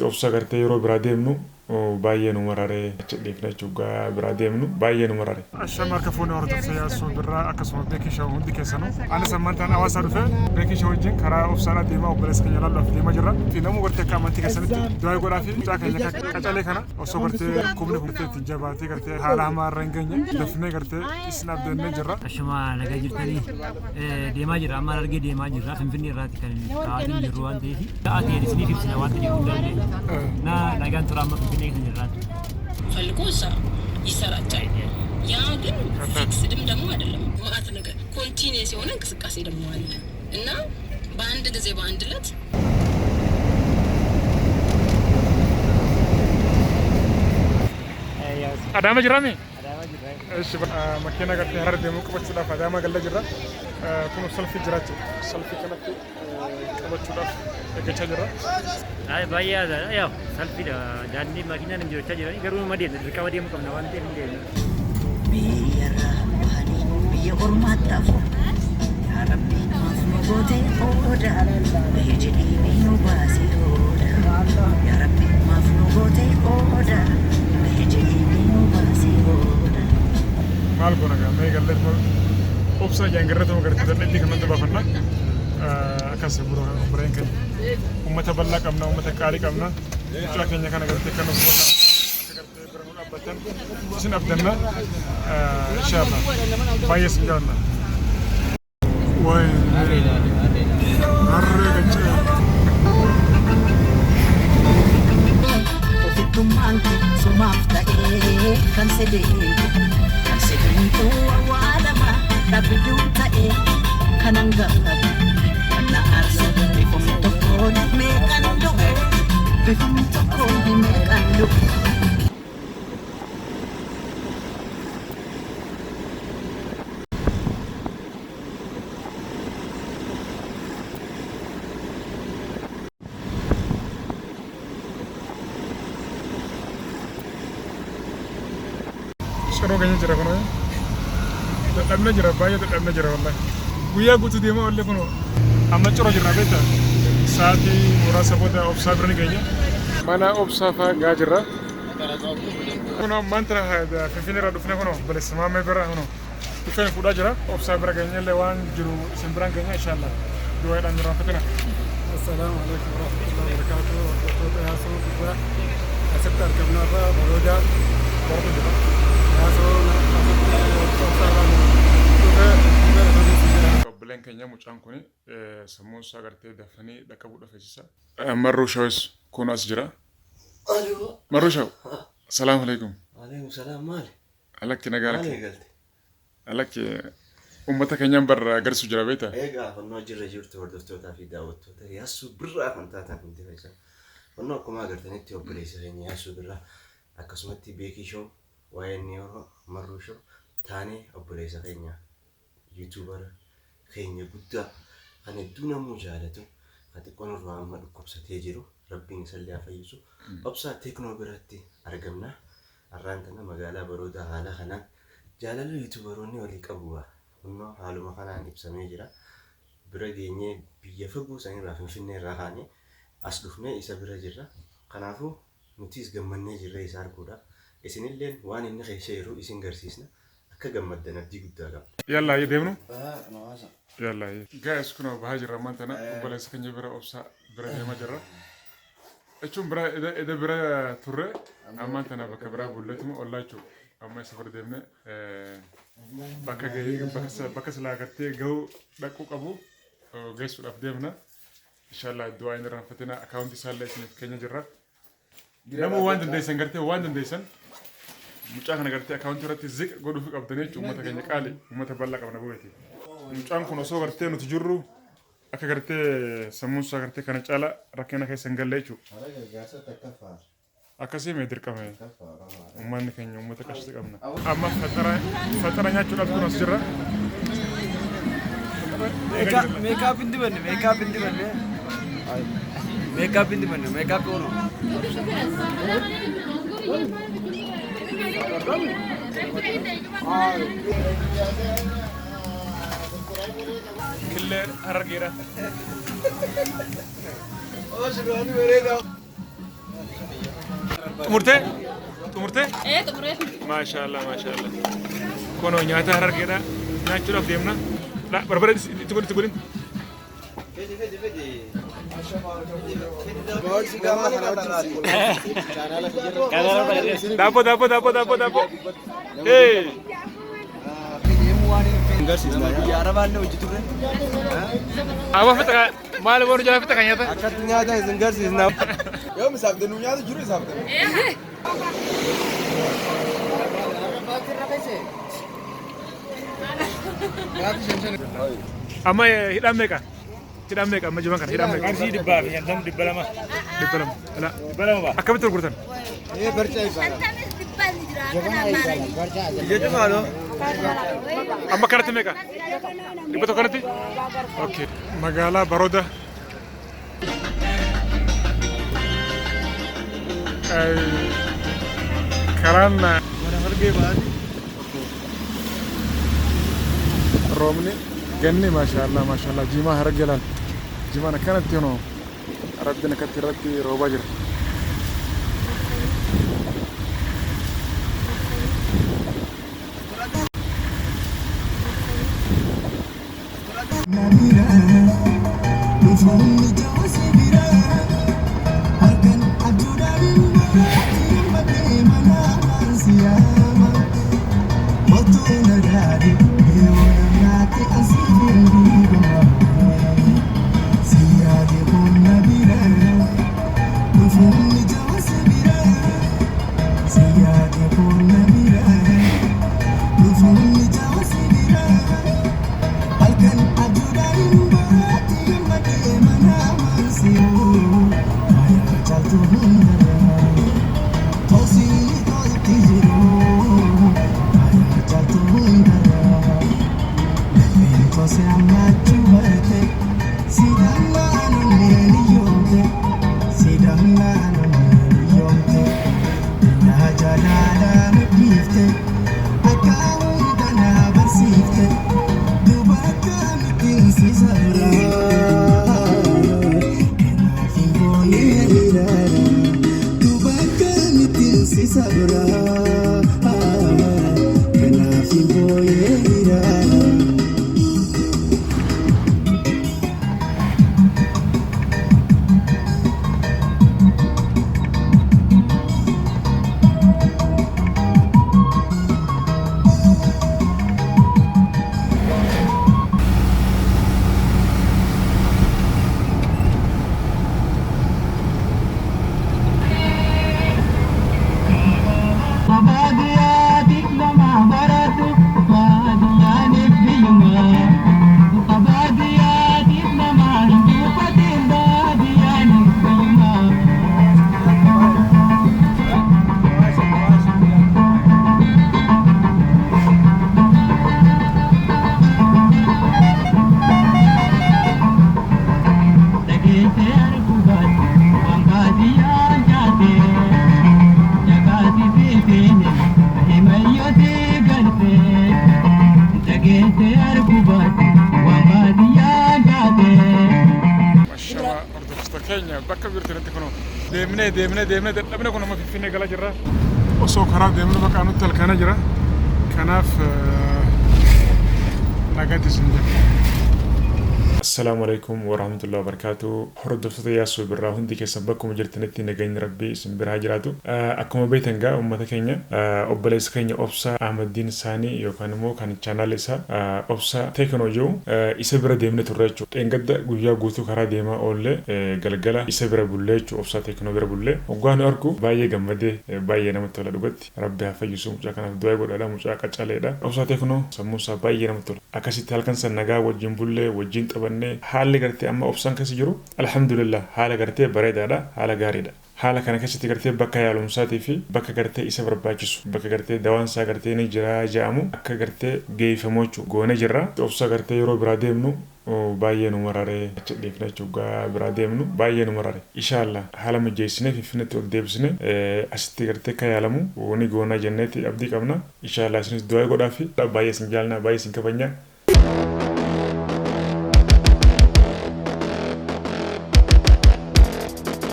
Obsa gartee yeroo biraa deemnu baay'ee nu mararee deefna jechuudha biraa deemnu baay'ee nu marare. Ashama akka foon hordofee yaasoo birraa akkasumas beekisha hundi keessanuu ani sammantaan hawaasa dhufe beekisha wajjin karaa obsaadhaa deemaa obboleessa keenya laallaaf deemaa jirra. Namuu gartee akka amantii keessanitti du'aa godhaa fi mucaa keenya qacalee kana osoo gartee kumni furtee ittiin jabaatee gartee haala hamaa irra hin geenye dafnee gartee isin abdannee jirra. Ashama nagaa jirtanii deemaa jirra amma argee deemaa jirra finfinnee irraatti kan kaa'atiin jirru waan ta'eef ta'atiin isiniif ibsina waan ta'eef hundaan ና ናጋን ተራማ ፍቅኔ ይንራል ፈልጎሳ ይሰራጫል ያ ግን ፊክስድም ደግሞ አይደለም ማለት ነገር ኮንቲኒየስ የሆነ እንቅስቃሴ ደግሞ አለ እና በአንድ ጊዜ በአንድ ለት አዳማ ጅራሚ እሺ መኪና ጋር ተራር ደሞ ቀበቹ ዳፍ አዳማ ገለ ጅራ ኩኑ ሰልፊ ጅራጭ ሰልፊ ከነኩ ቀበቹ ዳፍ ገቻ ጅራ አይ ባያ ያው ሰልፊ ዳኒ መኪና ነው ጆቻ ጅራ ገሩ መዴ ድርቃ ወዴ ሙቀም ነው አንተ እንዴ ቢየራ ባኒ ቢየቆርማጣፉ ያ ረቢ ማፍኖጎቴ ኦዳ በሄጅኒ ቢኑ ባሲሮዳ ያ ረቢ ማፍኖጎቴ ኦዳ በሄጅኒ ቢኑ ባሲሮዳ ማልኮ ነጋ ማይገለት ኦብሳ ያንገረተ ወገርተ ደልቲ ከመንተ ባፈና አካሰ ብሮ ብሬን ከ ኡመተ በላ ቀምና ኡመተ ቃሪ ቀምና ጫ ከኛ ከነገርተ ከነሱ ወላ ከገርተ ብረኑ አበተን ስን አብደና ኢንሻአላህ ባየስ ጋና ወይ አረገጭ ኦፊቱም አንተ ሱማፍታኤ ካንሰዴ ካንሰዴንቱ ዋላማ ዳብዱታኤ ካናንጋ na arsa bifum tokon me kando bifum tokon me kando Sekarang kayaknya cerah kono ya. Tetapnya cerah banyak tetapnya cerah wallahi. Guyyaa guutuu deemaa olle kun amma coro jirra beektaa sa'aatii muraasa booda obsaa bira ni geenya mana obsaa fa'aa gaa jirra kun maanta finfinnee irraa dhufne kun balleessimaamee bira kun dhufeen fuudhaa jira obsaa bira geenya illee waan jiru isin biraan geenya inshaallah du'aadhaan jiraan fakkina. Assalaamu alaikum warahmatullahi wabarakatuh hordoftoota yaasoo guddaa asitti argamnarraa baroodaa baratu jira yaasoo obsaa Obboleen keenya mucaan kun sammuu isaa agartee dafanii dhaqqabuu dhufeessisa. Marruu Shawes kun as jira. Marruu Shaw. Salaamu alaikum. Alaikum salaam maali? Alakki nagaa Maali galte? Alakki uummata keenyaan barra agarsiisu jira beektaa? Egaa fannoo jirra jirtu hordoftootaa fi daawwattoota yaasuu birraa kan taatan hundi fayyisan. Fannoo akkuma agartanitti obboleessa keenya yaasuu birraa akkasumatti beekii shoo waa'ee inni yeroo marruu shoo taanee obboleessa keenya yuutuubara keenya guddaa kan hedduu namuu jaalatu kan xiqqoon irraa amma dhukkubsatee jiru rabbiin isallee haa fayyisu obsaa teeknoo biratti argamna har'aan tana magaalaa baroodaa haala kanaan jaalala yuutuubaroonni walii qabu kunoo haaluma kanaan ibsamee jira bira geenyee biyya fagoo sanirraa finfinnee irraa kaanee as dhufnee isa bira jirra kanaafuu nutis gammannee jirra isa arguudha isinilleen waan inni keessa jiru isin garsiisna akka gammaddan abdii guddaa qaba. Yalla deemnu. Nawaasa. Yalla guys kun bahaa jirra maanta na obboleessa keenya bira obsaa bira deemaa jirra. Jechuun bira eda bira turre ammaan tana bakka biraa bulleetuma ollaa jechuudha. Amma isa bira deemne bakka silaa agartee gahuu dhaquu qabu geessuudhaaf deemna. Inshallah du'aa inni irraanfatina akkaawuntii isaallee isiniif keenya jirra. Nama waan dandeessan gartee waan dandeessan mucaa kana gartee akkaawuntii irratti ziq godhuuf qabdanii jechuudha uummata keenya qaali uummata bal'aa qabna bu'eeti. Mucaan kun osoo gartee nuti jirru akka gartee sammuun isaa gartee kana caala rakkina keessa hin galle jechuudha. Akkasii mee dirqame uummanni keenya uummata qashti qabna. Amma faxara nyaachuudhaaf kun as jirra. Makeup in the band, makeup in the band. Makeup in the band, makeup on. Killer hargira. Oh, sudah ni mereka. Tumurtee? Tumurtee? Tumuree. Maashaallah maashaallah. Kunoo nyaata harargeedha. Nyaachuudhaaf deemna. Barbara itti godhin. Dapo. Hey. Yaarabaanne hojii turre. Amma fita maal boonu jala fita kan nyaata? Akkatti nyaata isin garsiisna. Yoo misaaf danuu nyaata jiru isaaf danuu. Amma hidhaan meeqa? Amma jiban kana hidhaan meeqa? Qarshii dhibbaa fi shantam dhibba lama. Dhibba lama. Akkamitti gurgurtan? Barcaa ifaa. Ija cufaadho. Amma kanatti meeqa? Dhibba tokko kanatti? Okay. Magaalaa Baroda. Karaan Hargee baati. roobni ganni maashaallah jimaa harargee laal jimaan akkanatti hono rabbiin akkatti irratti roobaa jira. bakka birtirratti kuno deemnee dadhabne kun amma Finfinnee galaa jirra. Osoo karaa deemnu bakka nutti halkana jira. Kanaaf nagatti isin jira. السلام عليكم ورحمة الله وبركاته. هردفتي يا سو برا هندي كسبك ومجرتنتي نجين ربي اسم برا جراتو. أكمل بيتنجا أمة كينيا. أبليس كينيا أبسا أحمد الدين ساني يوكانمو كان channel إسا أبسا تكنوجو إسبرا ديمنا ترجو. إنقدر جويا جوتو كرا ديما أولى جلجلا إسبرا بولة أبسا تكنو برا بولة. وقان أركو باي جمدة باي نمط ولا دوبت ربي هفيسوم جاكنا دواي ولا لا مشاك أشاليدا. أبسا تكنو سموسا باي نمط ولا. أكاسيت هالكن سنجا وجين بولة وجين تبني. حال قرتي أما أبصان كسجرو الحمد لله حال قرتي بريدة لا حال قاريدة حال كان كسيتي قرتي بكا يا لمساتي في بكا قرتي إسا برباجسو بكا قرتي دوان سا قرتي نجرا جامو أكا قرتي جاي فموچو غو نجرا أبصا قرتي يرو براديمنو باية نمراري ديفنا جوجا براديمنو باية نمراري إن شاء الله حال مجيسنة في فنة وديبسنة أستي قرتي كيالمو وني غونا جنتي أبدي كمنا إن شاء الله سنس دواي قدافي باية سنجالنا باية سنكبنيا